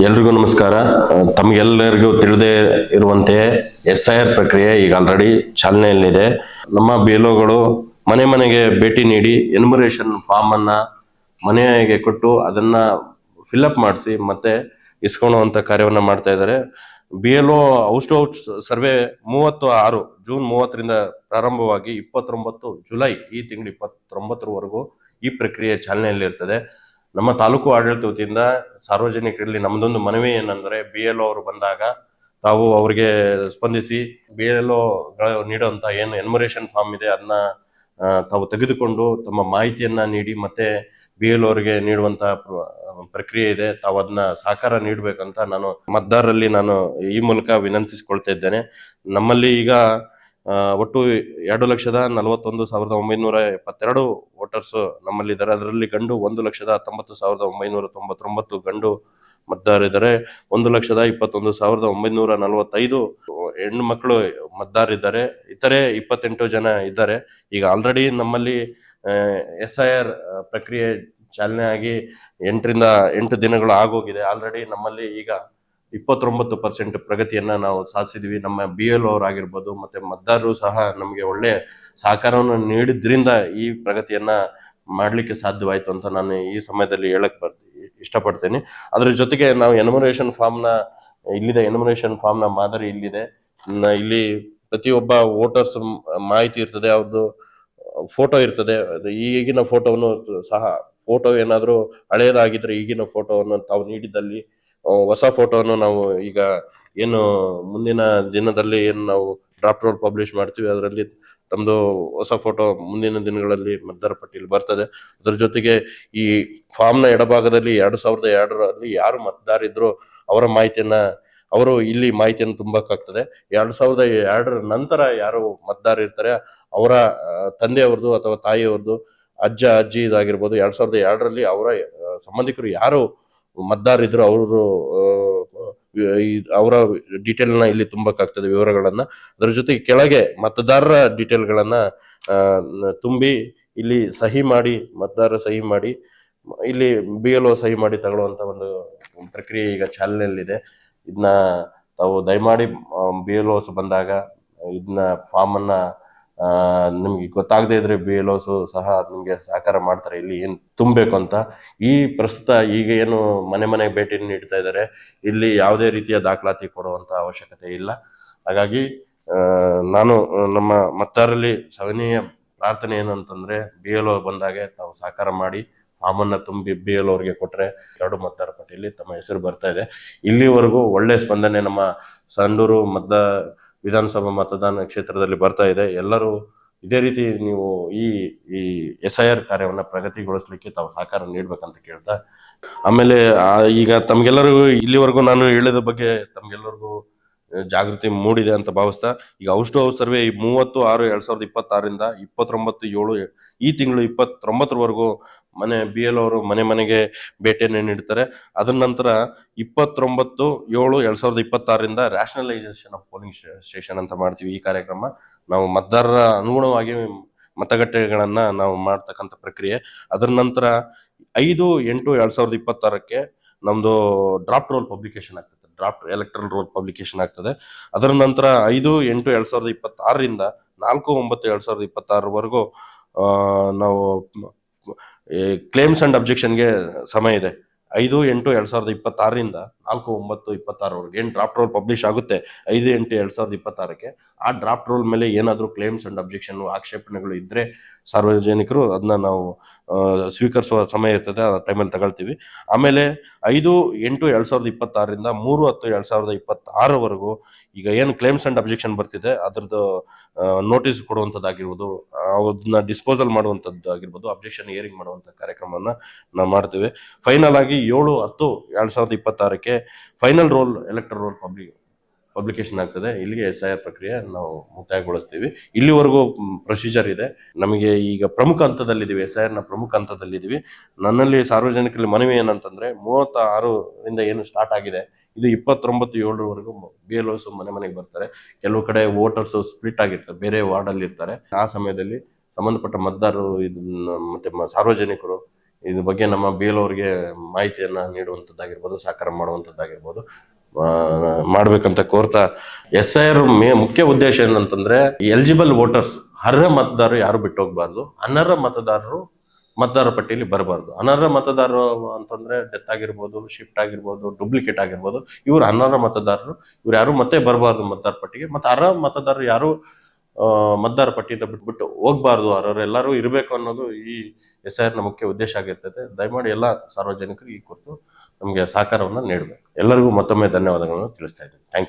ಎಲ್ರಿಗೂ ನಮಸ್ಕಾರ. ತಮಗೆಲ್ಲರಿಗೂ ತಿಳಿದೇ ಇರುವಂತೆ SIR ಪ್ರಕ್ರಿಯೆ ಈಗ ಆಲ್ರೆಡಿ ಚಾಲನೆಯಲ್ಲಿದೆ. ನಮ್ಮ BLOಗಳು ಮನೆ ಮನೆಗೆ ಭೇಟಿ ನೀಡಿ ಎನ್ಯುಮರೇಷನ್ ಫಾರ್ಮ್ ಅನ್ನ ಮನೆಗೆ ಕೊಟ್ಟು ಅದನ್ನ ಫಿಲ್ಅಪ್ ಮಾಡಿಸಿ ಮತ್ತೆ ಇಸ್ಕೊಳ್ಳುವಂತ ಕಾರ್ಯವನ್ನ ಮಾಡ್ತಾ ಇದ್ದಾರೆ. BLO house to house survey 36 June 30ರಿಂದ ಪ್ರಾರಂಭವಾಗಿ 29 ಜುಲೈ ಈ ತಿಂಗಳು 29ರವರೆಗೂ ಈ ಪ್ರಕ್ರಿಯೆ ಚಾಲನೆಯಲ್ಲಿ ಇರ್ತದೆ. ನಮ್ಮ ತಾಲೂಕು ಆಡಳಿತ ವತಿಯಿಂದ ಸಾರ್ವಜನಿಕರಲ್ಲಿ ನಮ್ದೊಂದು ಮನವಿ ಏನಂದ್ರೆ, BLO ಅವರು ಬಂದಾಗ ತಾವು ಅವರಿಗೆ ಸ್ಪಂದಿಸಿ BLO ನೀಡುವಂತ ಏನು ಎನ್ಯುಮರೇಷನ್ ಫಾರ್ಮ್ ಇದೆ ಅದನ್ನ ತಾವು ತೆಗೆದುಕೊಂಡು ತಮ್ಮ ಮಾಹಿತಿಯನ್ನ ನೀಡಿ ಮತ್ತೆ BLO ಅವರಿಗೆ ನೀಡುವಂತ ಪ್ರಕ್ರಿಯೆ ಇದೆ. ತಾವು ಅದನ್ನ ಸಹಕಾರ ನೀಡಬೇಕಂತ ನಾನು ಮತದಾರರಲ್ಲಿ ನಾನು ಈ ಮೂಲಕ ವಿನಂತಿಸಿಕೊಳ್ತಾ ಇದ್ದೇನೆ. ನಮ್ಮಲ್ಲಿ ಈಗ ಒಟ್ಟು 2,41,972 ವೋಟರ್ಸ್ ನಮ್ಮಲ್ಲಿ ಇದ್ದಾರೆ. ಅದರಲ್ಲಿ ಗಂಡು 1,19,999 ಗಂಡು ಮತದಾರರಿದ್ದಾರೆ. 1,21,945 ಹೆಣ್ಣು ಮಕ್ಕಳು ಮತದಾರರಿದ್ದಾರೆ. ಇತರೆ 28 ಜನ ಇದ್ದಾರೆ. ಈಗ ಆಲ್ರೆಡಿ ನಮ್ಮಲ್ಲಿ SIR ಪ್ರಕ್ರಿಯೆ ಚಾಲನೆ ಆಗಿ 8 ದಿನಗಳು ಆಗೋಗಿದೆ. ಆಲ್ರೆಡಿ ನಮ್ಮಲ್ಲಿ ಈಗ 29% ಪ್ರಗತಿಯನ್ನ ನಾವು ಸಾಧಿಸಿದ್ವಿ. ನಮ್ಮ BLO ಅವರಾಗಿರ್ಬೋದು ಮತ್ತೆ ಮತದಾರರು ಸಹ ನಮಗೆ ಒಳ್ಳೆ ಸಹಕಾರವನ್ನು ನೀಡಿದ್ರಿಂದ ಈ ಪ್ರಗತಿಯನ್ನ ಮಾಡ್ಲಿಕ್ಕೆ ಸಾಧ್ಯವಾಯ್ತು ಅಂತ ನಾನು ಈ ಸಮಯದಲ್ಲಿ ಹೇಳಕ್ ಇಷ್ಟಪಡ್ತೇನೆ. ಅದ್ರ ಜೊತೆಗೆ ನಾವು ಎನ್ಯುಮರೇಷನ್ ಫಾರ್ಮ್ ನ ಮಾದರಿ ಇಲ್ಲಿದೆ. ಇಲ್ಲಿ ಪ್ರತಿಯೊಬ್ಬ ವೋಟರ್ಸ್ ಮಾಹಿತಿ ಇರ್ತದೆ, ಅವ್ರದ್ದು ಫೋಟೋ ಇರ್ತದೆ. ಈಗಿನ ಫೋಟೋವನ್ನು ಸಹ, ಫೋಟೋ ಏನಾದ್ರೂ ಹಳೆಯದಾಗಿದ್ರೆ ಈಗಿನ ಫೋಟೋವನ್ನು ತಾವು ನೀಡಿದಲ್ಲಿ ಹೊಸ ಫೋಟೋವನ್ನು ನಾವು ಈಗ ಏನು ಮುಂದಿನ ದಿನದಲ್ಲಿ ಏನು ನಾವು ಡ್ರಾಫ್ಟ್ ರೋಲ್ ಪಬ್ಲಿಷ್ ಮಾಡ್ತೀವಿ ಅದರಲ್ಲಿ ತಮ್ಮದು ಹೊಸ ಫೋಟೋ ಮುಂದಿನ ದಿನಗಳಲ್ಲಿ ಮತದಾರ ಪಟ್ಟಿಯಲ್ಲಿ ಬರ್ತದೆ. ಅದರ ಜೊತೆಗೆ ಈ ಫಾರ್ಮ್ ನ ಎಡಭಾಗದಲ್ಲಿ 2002ರಲ್ಲಿ ಯಾರು ಮತದಾರ ಇದ್ರು ಅವರ ಮಾಹಿತಿಯನ್ನ ಅವರು ಇಲ್ಲಿ ಮಾಹಿತಿಯನ್ನು ತುಂಬಕ್ಕಾಗ್ತದೆ. 2002ರ ನಂತರ ಯಾರು ಮತದಾರ ಇರ್ತಾರೆ ಅವರ ತಂದೆಯವ್ರದ್ದು ಅಥವಾ ತಾಯಿಯವ್ರದ್ದು, ಅಜ್ಜಿ ಇದಾಗಿರ್ಬೋದು, 2002ರಲ್ಲಿ ಅವರ ಸಂಬಂಧಿಕರು ಯಾರು ಮತದಾರ ಇದ್ರು ಅವರ ಡೀಟೇಲ್ ನ ಇಲ್ಲಿ ತುಂಬಕ್ಕಾಗ್ತದೆ, ವಿವರಗಳನ್ನ. ಅದರ ಜೊತೆಗೆ ಕೆಳಗೆ ಮತದಾರರ ಡೀಟೇಲ್ ಗಳನ್ನ ತುಂಬಿ ಇಲ್ಲಿ ಸಹಿ ಮಾಡಿ, ಮತದಾರ ಸಹಿ ಮಾಡಿ ಇಲ್ಲಿ BLO ಸಹಿ ಮಾಡಿ ತಗೊಳ್ಳುವಂತ ಒಂದು ಪ್ರಕ್ರಿಯೆ ಈಗ ಚಾಲನೆಯಲ್ಲಿದೆ. ಇದನ್ನ ತಾವು ದಯಮಾಡಿ BLOs ಬಂದಾಗ ಇದನ್ನ ಫಾರ್ಮ್ ಅನ್ನ ನಿಮ್ಗೆ ಗೊತ್ತಾಗದೇ ಇದ್ರೆ BLOs ಸಹ ನಿಮ್ಗೆ ಸಹಕಾರ ಮಾಡ್ತಾರೆ ಇಲ್ಲಿ ಏನ್ ತುಂಬಬೇಕು ಅಂತ. ಈ ಪ್ರಸ್ತುತ ಈಗ ಏನು ಮನೆಗೆ ಭೇಟಿ ನೀಡ್ತಾ ಇದ್ದಾರೆ, ಇಲ್ಲಿ ಯಾವುದೇ ರೀತಿಯ ದಾಖಲಾತಿ ಕೊಡುವಂತ ಅವಶ್ಯಕತೆ ಇಲ್ಲ. ಹಾಗಾಗಿ ನಾನು ನಮ್ಮ ಮತದಾರರಲ್ಲಿ ಸವಿನೀಯ ಪ್ರಾರ್ಥನೆ ಏನು ಅಂತಂದ್ರೆ, BLO ಬಂದಾಗೆ ತಾವು ಸಹಕಾರ ಮಾಡಿ ಫಾರ್ಮ್ ಅನ್ನ ತುಂಬಿ BLO ಅವರಿಗೆ ಕೊಟ್ರೆ 2 ಮತದಾರ ಪಟ್ಟಿಯಲ್ಲಿ ತಮ್ಮ ಹೆಸರು ಬರ್ತಾ ಇದೆ. ಇಲ್ಲಿವರೆಗೂ ಒಳ್ಳೆ ಸ್ಪಂದನೆ ನಮ್ಮ ಸಂಡೂರು ವಿಧಾನಸಭಾ ಮತದಾನ ಕ್ಷೇತ್ರದಲ್ಲಿ ಬರ್ತಾ ಇದೆ. ಎಲ್ಲರೂ ಇದೇ ರೀತಿ ನೀವು ಈ SIR ಕಾರ್ಯವನ್ನ ಪ್ರಗತಿಗೊಳಿಸ್ಲಿಕ್ಕೆ ತಾವು ಸಹಕಾರ ನೀಡ್ಬೇಕಂತ ಕೇಳ್ತಾ, ಆಮೇಲೆ ಈಗ ತಮ್ಗೆಲ್ಲರಿಗೂ ಇಲ್ಲಿವರೆಗೂ ನಾನು ಹೇಳಿದ ಬಗ್ಗೆ ತಮ್ಗೆಲ್ಲರಿಗೂ ಜಾಗೃತಿ ಮೂಡಿದೆ ಅಂತ ಭಾವಿಸ್ತಾ, ಈಗ ಹೌಸ್ ಟು ಹೌಸ್ ಸರ್ವೆ 30/6/2026ರಿಂದ 29/7 ಈ ತಿಂಗಳು 29ರವರೆಗೂ BLO ಅವರು ಮನೆಗೆ ಭೇಟಿಯನ್ನು ನೀಡ್ತಾರೆ. ಅದರ ನಂತರ 29/7/2026ರಿಂದ ರ್ಯಾಷನಲೈಸೇಷನ್ ಆಫ್ ಪೋಲಿಂಗ್ ಸ್ಟೇಷನ್ ಅಂತ ಮಾಡ್ತೀವಿ. ಈ ಕಾರ್ಯಕ್ರಮ ನಾವು ಮತದಾರರ ಅನುಗುಣವಾಗಿ ಮತಗಟ್ಟೆಗಳನ್ನ ನಾವು ಮಾಡ್ತಕ್ಕಂಥ ಪ್ರಕ್ರಿಯೆ. ಅದರ ನಂತರ 5/8/2026ಕ್ಕೆ ನಮ್ದು ಡ್ರಾಫ್ಟ್ ರೋಲ್ ಪಬ್ಲಿಕೇಶನ್ ಆಗ್ತದೆ, ಡ್ರಾಫ್ಟ್ ಎಲೆಕ್ಟ್ರಲ್ ರೋಲ್ ಪಬ್ಲಿಕೇಶನ್ ಆಗ್ತದೆ. ಅದರ ನಂತರ 5/8/2026ರಿಂದ 4/9/2026ವರೆಗೂ ನಾವು ಕ್ಲೇಮ್ಸ್ ಅಂಡ್ ಅಬ್ಜೆಕ್ಷನ್ಗೆ ಸಮಯ ಇದೆ. 5/8/2026ರಿಂದ 4/9/26ವರೆಗೆ ಏನ್ ಡ್ರಾಫ್ಟ್ ರೋಲ್ ಪಬ್ಲಿಷ್ ಆಗುತ್ತೆ 5/8/2026ಕ್ಕೆ, ಆ ಡ್ರಾಫ್ಟ್ ರೋಲ್ ಮೇಲೆ ಏನಾದ್ರೂ ಕ್ಲೇಮ್ಸ್ ಅಂಡ್ ಅಬ್ಜೆಕ್ಷನ್ ಆಕ್ಷೇಪಣೆಗಳು ಇದ್ರೆ ಸಾರ್ವಜನಿಕರು ಅದನ್ನ ನಾವು ಸ್ವೀಕರಿಸುವ ಸಮಯ ಇರ್ತದೆ, ಆ ಟೈಮಲ್ಲಿ ತಗೊಳ್ತೀವಿ. ಆಮೇಲೆ 5/8/2026ರಿಂದ 3/10/2026ವರೆಗೂ ಈಗ ಏನು ಕ್ಲೇಮ್ಸ್ ಅಂಡ್ ಅಬ್ಜೆಕ್ಷನ್ ಬರ್ತಿದೆ ಅದ್ರದ್ದು ನೋಟಿಸ್ ಕೊಡುವಂತದ್ದಾಗಿರ್ಬೋದು, ಅದನ್ನ ಡಿಸ್ಪೋಸಲ್ ಮಾಡುವಂತದ್ದು ಆಗಿರ್ಬೋದು, ಅಬ್ಜೆಕ್ಷನ್ ಹಿಯರಿಂಗ್ ಮಾಡುವಂತ ಕಾರ್ಯಕ್ರಮವನ್ನ ನಾವು ಮಾಡ್ತೇವೆ. ಫೈನಲ್ ಆಗಿ 7/10/2026ಕ್ಕೆ final roll electoral roll publication ಆಗ್ತದೆ. ಇಲ್ಲಿಗೆ SIR ಪ್ರಕ್ರಿಯೆ ನಾವು ಮುಕ್ತಾಯಗೊಳಿಸ್ತೀವಿ. ಇಲ್ಲಿವರೆಗೂ ಪ್ರೊಸೀಜರ್ ಇದೆ. ನಮಗೆ ಈಗ ಪ್ರಮುಖ ಹಂತದಲ್ಲಿದ್ದೀವಿ, SIR ನ ಪ್ರಮುಖ ಹಂತದಲ್ಲಿದ್ದೀವಿ. ನನ್ನಲ್ಲಿ ಸಾರ್ವಜನಿಕರಲ್ಲಿ ಮನವಿ ಏನಂತಂದ್ರೆ, 36ರಿಂದ ಏನು ಸ್ಟಾರ್ಟ್ ಆಗಿದೆ ಇದು 29/7ವರೆಗೂ BLOs ಮನೆಗೆ ಬರ್ತಾರೆ. ಕೆಲವು ಕಡೆ ವೋಟರ್ಸ್ ಸ್ಪ್ಲಿಟ್ ಆಗಿರ್ತಾರೆ, ಬೇರೆ ವಾರ್ಡ್ ಅಲ್ಲಿ ಇರ್ತಾರೆ. ಆ ಸಮಯದಲ್ಲಿ ಸಂಬಂಧಪಟ್ಟ ಮತದಾರರು ಇದನ್ನ ಮತ್ತೆ ಸಾರ್ವಜನಿಕರು ಇದ್ರ ಬಗ್ಗೆ ನಮ್ಮ BLO ಅವರಿಗೆ ಮಾಹಿತಿಯನ್ನ ನೀಡುವಂಥದ್ದಾಗಿರ್ಬೋದು, ಸಹಕಾರ ಮಾಡುವಂಥದ್ದಾಗಿರ್ಬೋದು ಮಾಡ್ಬೇಕಂತ ಕೋರ್ತಾ, SIR ಮುಖ್ಯ ಉದ್ದೇಶ ಏನಂತಂದ್ರೆ ಎಲಿಜಿಬಲ್ ವೋಟರ್ಸ್, ಅರ್ಹ ಮತದಾರರು ಯಾರು ಬಿಟ್ಟು ಹೋಗ್ಬಾರ್ದು, ಅನರ್ಹ ಮತದಾರರು ಮತದಾರ ಪಟ್ಟಿಯಲ್ಲಿ ಬರಬಾರ್ದು. ಅನರ್ಹ ಮತದಾರರು ಅಂತಂದ್ರೆ ಡೆತ್ ಆಗಿರ್ಬೋದು, ಶಿಫ್ಟ್ ಆಗಿರ್ಬೋದು, ಡೂಪ್ಲಿಕೇಟ್ ಆಗಿರ್ಬೋದು, ಇವ್ರು ಅನರ್ಹ ಮತದಾರರು, ಇವ್ರು ಯಾರು ಮತ್ತೆ ಬರಬಾರ್ದು ಮತದಾರ ಪಟ್ಟಿಗೆ. ಮತ್ತೆ ಅರ್ಹ ಮತದಾರರು ಯಾರು ಮತದಾರ ಪಟ್ಟಿಯಿಂದ ಬಿಟ್ಬಿಟ್ಟು ಹೋಗ್ಬಾರ್ದು, ಎಲ್ಲರೂ ಇರಬೇಕು ಅನ್ನೋದು ಈ SIR ನ ಮುಖ್ಯ ಉದ್ದೇಶ ಆಗಿರ್ತದೆ. ದಯಮಾಡಿ ಎಲ್ಲ ಸಾರ್ವಜನಿಕರು ಈ ಕುರಿತು ನಮಗೆ ಸಹಕಾರವನ್ನ ನೀಡಬೇಕು. ಎಲ್ಲರಿಗೂ ಮತ್ತೊಮ್ಮೆ ಧನ್ಯವಾದಗಳನ್ನು ತಿಳಿಸ್ತಾ ಇದ್ದೀನಿ. Thank you.